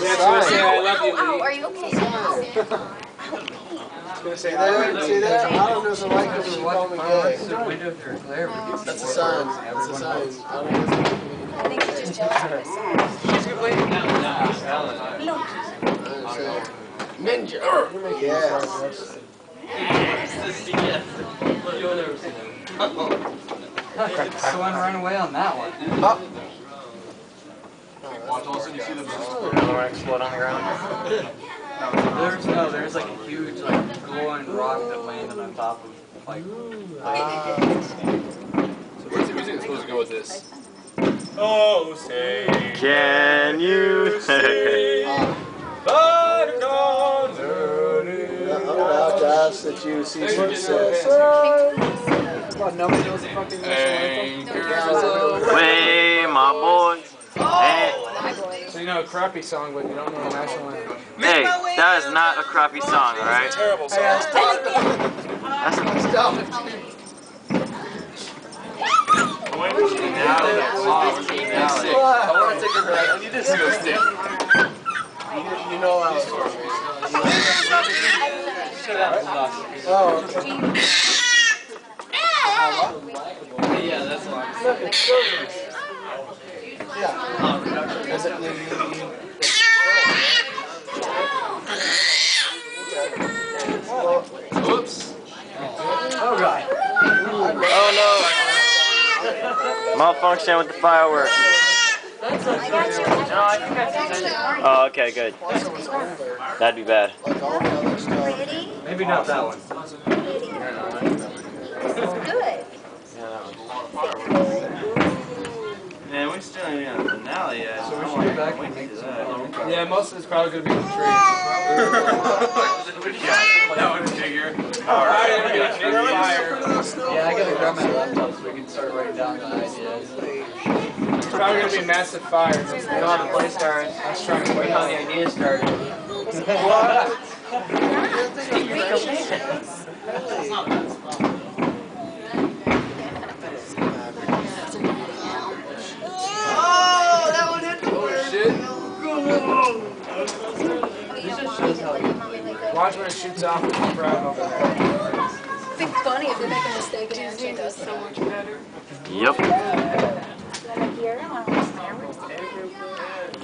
Yeah, I love you. Oh, are you okay? I was gonna say, See that? I don't know if I like it when you call me gay. That's a sign. That's a sign. I don't know. I think he's just jealous of his son. she's complaining. No. Ninja. Someone ran away on that one. Watch also, you see the explode on the ground. There's like a huge like glowing rock that landed on top of like. So where's the music supposed to go with this? Oh, say. Can you say? I'm about to ask that you see success. Well, nobody knows the fucking national Way, my boy. Hey. So you know a crappy song, but you don't know the national anthem. Hey, that is not a crappy song, alright? It's a terrible song. Stop it. I want to take a break. I need this to go stick. You know how it's going. Oh, okay. Yeah, that's why. Yeah. Is it Oops. Oh god. Oh no. Malfunction with the fireworks. Oh, okay, good. That'd be bad. Maybe not that one. Good. Man, we still ain't in the finale yet. So we should get back and make that. Yeah, most of it's probably going to be the tree. That would figure. Alright, Yeah, I gotta grab my laptop so we can start writing down the ideas. It's probably going to be massive fire. We don't have to play stars. I was trying to wait How on the the idea started. What? Oh, that one hit the Shit. This just shows how you Watch when it shoots off the crowd over there. It'd be funny if they make a mistake and Disney does so much better. Yep. Here, I want to